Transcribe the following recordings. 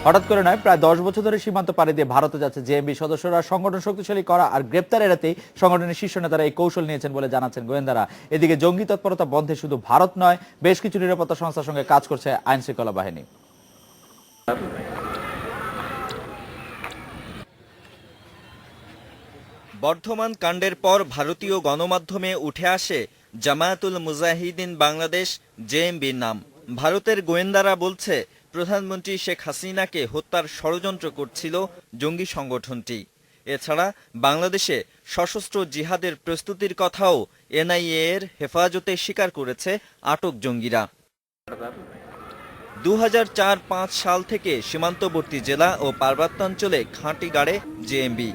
হঠাৎ করে নয়, প্রায় 10 বছর ধরে সীমান্ত পাড়ি দিয়ে ভারতে যাচ্ছে জেএমবি সদস্যরা। সংগঠন শক্তিশালী করা আর গ্রেপ্তার এড়াতেই সংগঠনের শীর্ষ নেতারা এই কৌশল নিয়েছেন বলে জানাচ্ছেন গোয়েন্দারা। এদিকে জঙ্গি তৎপরতা বন্ধে শুধু ভারত নয়, বেশ কিছু নিরাপত্তা সংস্থার সঙ্গে কাজ করছে আইন শৃঙ্খলা বাহিনী। বর্ধমান কাণ্ডের পর ভারতীয় গণমাধ্যমে উঠে আসে জামায়াতুল মুজাহিদিন বাংলাদেশ জেএমবির নাম। ভারতের গোয়েন্দারা বলছে প্রধানমন্ত্রী শেখ হাসিনাকে হত্যার ষড়যন্ত্র করছিল জঙ্গি সংগঠনটি। এছাড়া বাংলাদেশে সশস্ত্র জিহাদের প্রস্তুতির কথাও এনআইএ এর হেফাজতে স্বীকার করেছে আটক জঙ্গিরা। 2004-05 সাল থেকে সীমান্তবর্তী জেলা ও পার্বত্যাঞ্চলে ঘাঁটি গাড়ে জেএমবি।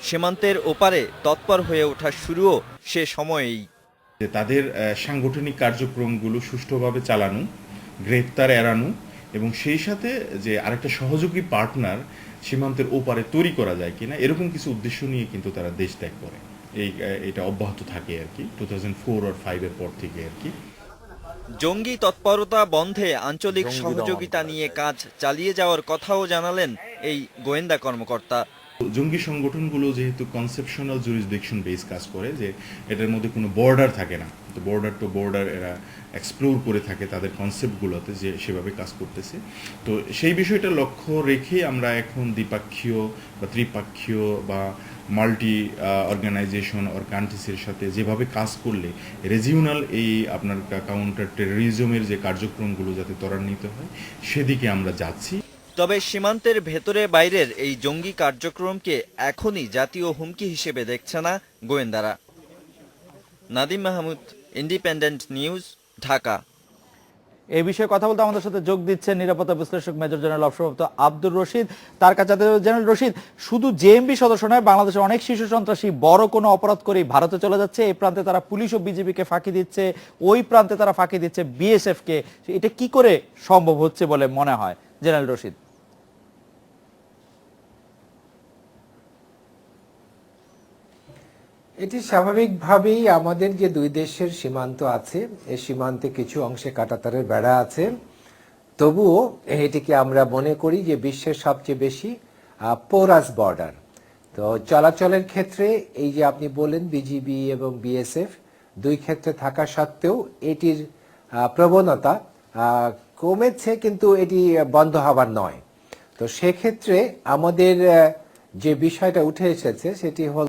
সীমান্তের ওপারে তৎপর হয়ে ওঠা শুরুও সে সময়েই। তাদের সাংগঠনিক কার্যক্রমগুলো সুষ্ঠুভাবে চালানো, গ্রেপ্তার এড়ানো এবং সেই সাথে যে আরেকটা সহযোগী পার্টনার সীমান্তের ওপারে তৈরি করা যায় কিনা, এরকম কিছু উদ্দেশ্য নিয়ে কিন্তু তারা দেশ ত্যাগ করে। এটা অব্যাহত থাকে আর কি 2004 আর 2005 এর পর থেকে আর কি। জঙ্গি তৎপরতা বন্ধে আঞ্চলিক সহযোগিতা নিয়ে কাজ চালিয়ে যাওয়ার কথাও জানালেন এই গোয়েন্দা কর্মকর্তা। জঙ্গি সংগঠনগুলো যেহেতু কনসেপশনাল জুরিসডিকশন বেস কাজ করে, যে এটার মধ্যে কোনো বর্ডার থাকে না, তো বর্ডার টু বর্ডার এরা এক্সপ্লোর করে থাকে তাদের কনসেপ্টগুলোতে, যে সেভাবে কাজ করতেছে। তো সেই বিষয়টা লক্ষ্য রেখে আমরা এখন দ্বিপাক্ষীয় বা ত্রিপাক্ষীয় বা মাল্টি অর্গানাইজেশন অর কান্ট্রিসের সাথে যেভাবে কাজ করলে রিজিওনাল এই আপনার কাউন্টার টেরোরিজমের যে কার্যক্রমগুলো যাতে ত্বরান্বিত হয়, সেদিকে আমরা যাচ্ছি। তবে সীমান্তের ভেতরে বাইরের এই জঙ্গি কার্যক্রমকে এখনই জাতীয় হুমকি হিসেবে দেখছে না গোয়েন্দারা। Nadim Mahmud, independent news, Dhaka. এই বিষয়ে কথা বলতে আমাদের সাথে যোগ দিচ্ছেন নিরাপত্তা বিশ্লেষক মেজর জেনারেল অবসরপ্রাপ্ত আব্দুর রশিদ। তার কাছে জেনারেল রশিদ, শুধু জেএমবি সদস্য নয়, বাংলাদেশের অনেক শিশু সন্ত্রাসী বড় কোনো অপরাধ করেই ভারতে চলে যাচ্ছে। এই প্রান্তে তারা পুলিশ ও বিজেপিকে ফাঁকি দিচ্ছে, ওই প্রান্তে তারা ফাঁকি দিচ্ছে বিএসএফ কে। এটা কি করে সম্ভব হচ্ছে বলে মনে হয় জেনারেল রশিদ? এটি স্বাভাবিকভাবেই আমাদের যে দুই দেশের সীমান্ত আছে, এই সীমান্তে কিছু অংশে কাঁটাতারের বেড়া আছে, তবুও এটিকে আমরা মনে করি যে বিশ্বের সবচেয়ে বেশি পোরাস বর্ডার। তো চলাচলের ক্ষেত্রে এই যে আপনি বলেন বিজিবি এবং বিএসএফ দুই ক্ষেত্রে থাকা সত্ত্বেও এটির প্রবণতা কমেছে, কিন্তু এটি বন্ধ হবার নয়। তো সেক্ষেত্রে আমাদের যে বিষয়টা উঠে এসেছে সেটি হল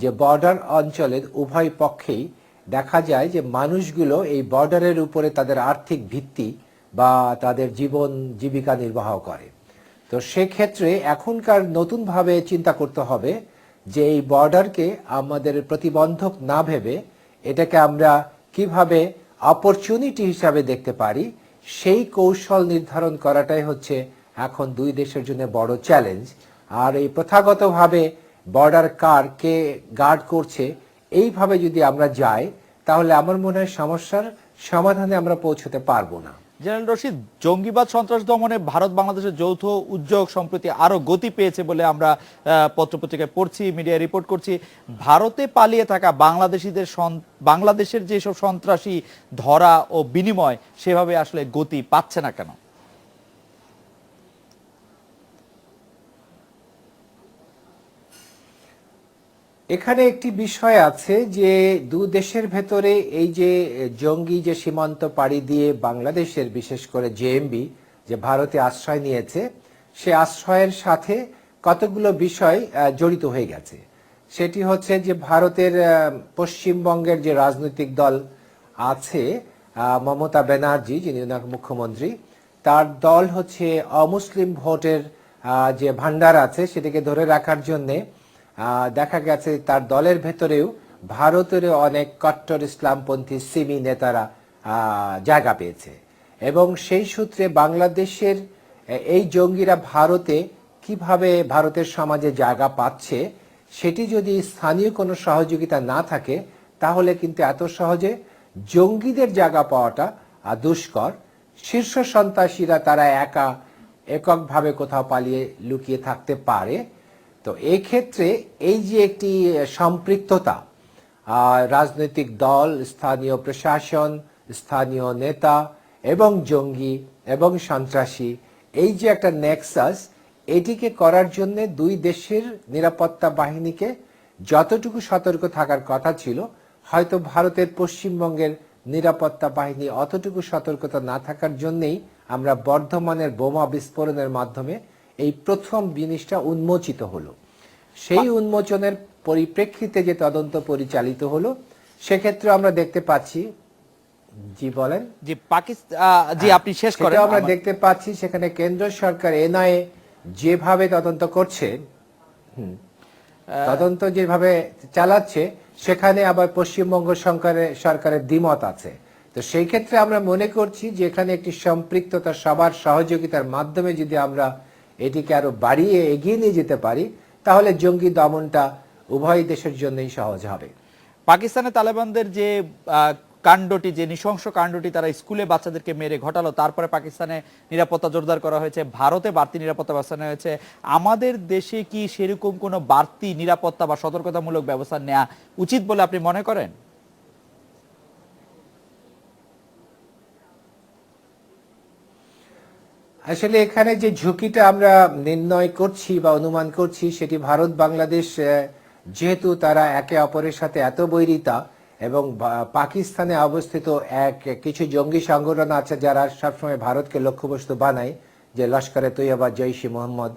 যে বর্ডার অঞ্চলের উভয় পক্ষেই দেখা যায় যে মানুষগুলো এই বর্ডারের উপরে তাদের আর্থিক ভিত্তি বা তাদের জীবিকা নির্বাহ করে। তো সেক্ষেত্রে এখনকার নতুনভাবে চিন্তা করতে হবে যে এই বর্ডারকে আমাদের প্রতিবন্ধক না ভেবে এটাকে আমরা কিভাবে অপরচুনিটি হিসাবে দেখতে পারি, সেই কৌশল নির্ধারণ করাটাই হচ্ছে এখন দুই দেশের জন্য বড় চ্যালেঞ্জ। আর এই প্রথাগতভাবে বর্ডার কে গার্ড করছে এইভাবে যদি আমরা যাই, তাহলে আমার মনে হয় সমস্যার সমাধানে আমরা পৌঁছতে পারবো না। জেনারেল রশিদ, জঙ্গিবাদ সন্ত্রাস দমনে ভারত বাংলাদেশের যৌথ উদ্যোগ সম্প্রতি আরো গতি পেয়েছে বলে আমরা পত্রপত্রিকায় পড়ছি, মিডিয়ায় রিপোর্ট করছি। ভারতে পালিয়ে থাকা বাংলাদেশের যেসব সন্ত্রাসী ধরা ও বিনিময় সেভাবে আসলে গতি পাচ্ছে না কেন? এখানে একটি বিষয় আছে যে দু দেশের ভেতরে এই যে জঙ্গি যে সীমান্ত পাড়ি দিয়ে বাংলাদেশের বিশেষ করে জেএমবি যে ভারতে আশ্রয় নিয়েছে, সে আশ্রয়ের সাথে কতগুলো বিষয় জড়িত হয়ে গেছে। সেটি হচ্ছে যে ভারতের পশ্চিমবঙ্গের যে রাজনৈতিক দল আছে, মমতা ব্যানার্জি যিনি মুখ্যমন্ত্রী, তার দল হচ্ছে অমুসলিম ভোটের যে ভান্ডার আছে সেটাকে ধরে রাখার জন্যে দেখা গেছে তার দলের ভেতরেও ভারতের অনেক কট্টর ইসলামপন্থী সিমি নেতারা জায়গা পেয়েছে। এবং সেই সূত্রে বাংলাদেশের এই জঙ্গিরা ভারতে কিভাবে ভারতের সমাজে জায়গা পাচ্ছে, সেটি যদি স্থানীয় কোনো সহযোগিতা না থাকে তাহলে কিন্তু এত সহজে জঙ্গিদের জায়গা পাওয়াটা দুষ্কর। শীর্ষ সন্ত্রাসীরা তারা এককভাবে কোথাও পালিয়ে লুকিয়ে থাকতে পারে। তো এই ক্ষেত্রে এই যে একটি সম্পৃক্ততা, রাজনৈতিক দল, স্থানীয় প্রশাসন, স্থানীয় নেতা এবং জঙ্গি এবং সন্ত্রাসী, এই যে একটা নেক্সাস, এটিকে করার জন্য দুই দেশের নিরাপত্তা বাহিনীকে যতটুকু সতর্ক থাকার কথা ছিল, হয়তো ভারতের পশ্চিমবঙ্গের নিরাপত্তা বাহিনী অতটুকু সতর্কতা না থাকার জন্যই আমরা বর্ধমানের বোমা বিস্ফোরণের মাধ্যমে এই প্রথম জিনিসটা উন্মোচিত হলো। সেই উন্মোচনের পরিপ্রেক্ষিতে যে তদন্ত পরিচালিত হলো, সেক্ষেত্রে আমরা দেখতে পাচ্ছি, জি বলেন। যে পাকিস্তান, জি আপনি শেষ করেন। সেটা আমরা দেখতে পাচ্ছি সেখানে কেন্দ্র সরকার এনআইএ যেভাবে তদন্ত করছে, তদন্ত যেভাবে চালাচ্ছে, সেখানে আবার পশ্চিমবঙ্গ সরকারের দ্বিমত আছে। তো সেই ক্ষেত্রে আমরা মনে করছি যে এখানে একটি সম্পৃক্ততা, সবার সহযোগিতার মাধ্যমে যদি আমরা এটিকে আরো বাড়িয়ে এগিয়ে নিয়ে যেতে পারি, তাহলে জঙ্গি দমনটা উভয় দেশের জন্যই সহজ হবে। পাকিস্তানের তালেবানদের যে কাণ্ডটি, যে নৃশংস কাণ্ডটি তারা স্কুলে বাচ্চাদেরকে মেরে ঘটালো, তারপরে পাকিস্তানে নিরাপত্তা জোরদার করা হয়েছে, ভারতে বাড়তি নিরাপত্তা ব্যবস্থা নেওয়া হয়েছে। আমাদের দেশে কি সেরকম কোনো বাড়তি নিরাপত্তা বা সতর্কতামূলক ব্যবস্থা নেওয়া উচিত বলে আপনি মনে করেন? আসলে এখানে যে ঝুঁকিটা আমরা নির্ণয় করছি বা অনুমান করছি, সেটি ভারত বাংলাদেশ যেহেতু তারা একে অপরের সাথে এত বৈরিতা, এবং পাকিস্তানে অবস্থিত কিছু জঙ্গি সংগঠন আছে যারা সবসময় ভারতকে লক্ষ্যবস্তু বানায়, যে লস্করে তৈয়বা, জৈশ-ই মোহাম্মদ।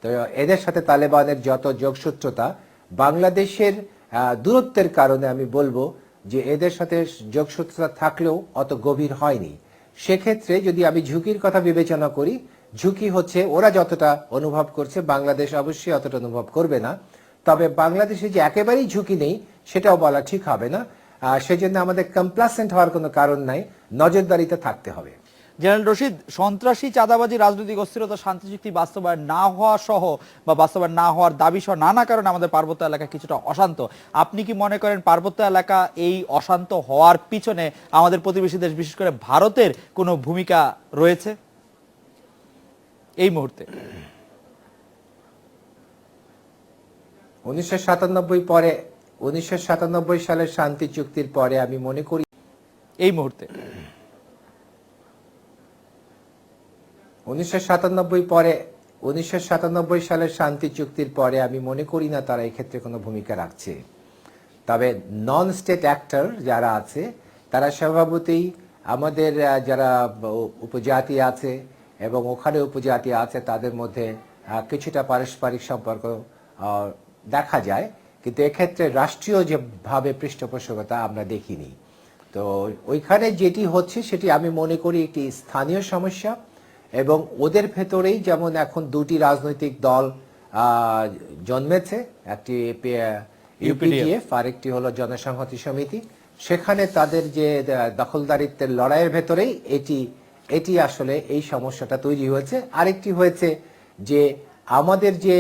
তো এদের সাথে তালেবানের যত যোগসূত্রতা, বাংলাদেশের দূরত্বের কারণে আমি বলবো যে এদের সাথে যোগসূত্রতা থাকলেও অত গভীর হয়নি। সেক্ষেত্রে যদি আমি ঝুঁকির কথা বিবেচনা করি, ঝুঁকি হচ্ছে ওরা যতটা অনুভব করছে বাংলাদেশ অবশ্যই অতটা অনুভব করবে না। তবে বাংলাদেশে যে একেবারেই ঝুঁকি নেই সেটাও বলা ঠিক হবে না। সেজন্য আমাদের কমপ্লাসেন্ট হওয়ার কোনো কারণ নাই, নজরদারিতে থাকতে হবে। জেনারেল রশিদ, সন্ত্রাসী, চাঁদাবাজি, রাজনৈতিক অস্থিরতা, শান্তি চুক্তি বাস্তবায়ন না হওয়া সহ বা বাস্তবায়ন না হওয়ার দাবি সহ নানা কারণে আমাদের পার্বত্য এলাকা কিছুটা অশান্ত। আপনি কি মনে করেন পার্বত্য এলাকা এই অশান্ত হওয়ার পিছনে আমাদের প্রতিবেশী দেশ, বিশেষ করে ভারতের কোনো ভূমিকা রয়েছে এই মুহূর্তে? 1997 সালের শান্তি চুক্তির পরে আমি মনে করি এই মুহূর্তে 1997 সালের শান্তি চুক্তির পরে আমি মনে করি না তারা এই ক্ষেত্রে কোনো ভূমিকা রাখছে। তবে নন স্টেট অ্যাক্টর যারা আছে, তারা স্বভাবতই আমাদের যারা উপজাতি আছে এবং ওখানে উপজাতি আছে, তাদের মধ্যে কিছুটা পারস্পরিক সম্পর্ক দেখা যায়, কিন্তু এক্ষেত্রে রাষ্ট্রীয় যেভাবে পৃষ্ঠপোষকতা আমরা দেখিনি। তো ওইখানে যেটি হচ্ছে সেটি আমি মনে করি একটি স্থানীয় সমস্যা, এবং ওদের ভেতরেই যেমন এখন দুটি রাজনৈতিক দল জন্মেছে, একটি ইউপিডিএফ আর একটি হলো জনসংহতি সমিতি। সেখানে তাদের যে দখলদারিত্বের লড়াইয়ের ভেতরেই এটি আসলে এই সমস্যাটা তৈরি হয়েছে। আরেকটি হয়েছে যে আমাদের যে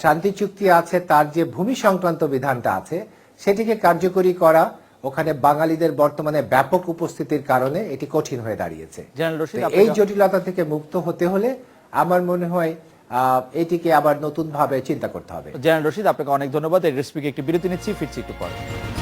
শান্তি চুক্তি আছে, তার যে ভূমি সংক্রান্ত বিধানটা আছে, সেটিকে কার্যকরী করা ওখানে বাঙালিদের বর্তমানে ব্যাপক উপস্থিতির কারণে এটি কঠিন হয়ে দাঁড়িয়েছে। এই জটিলতা থেকে মুক্ত হতে হলে আমার মনে হয় এটিকে আবার নতুন ভাবে চিন্তা করতে হবে। জেনারেল রশিদ, আপনাকে অনেক ধন্যবাদ। এই রেসিপিকে একটি বিরতি নিচ্ছি, ফিরছি একটু পরে।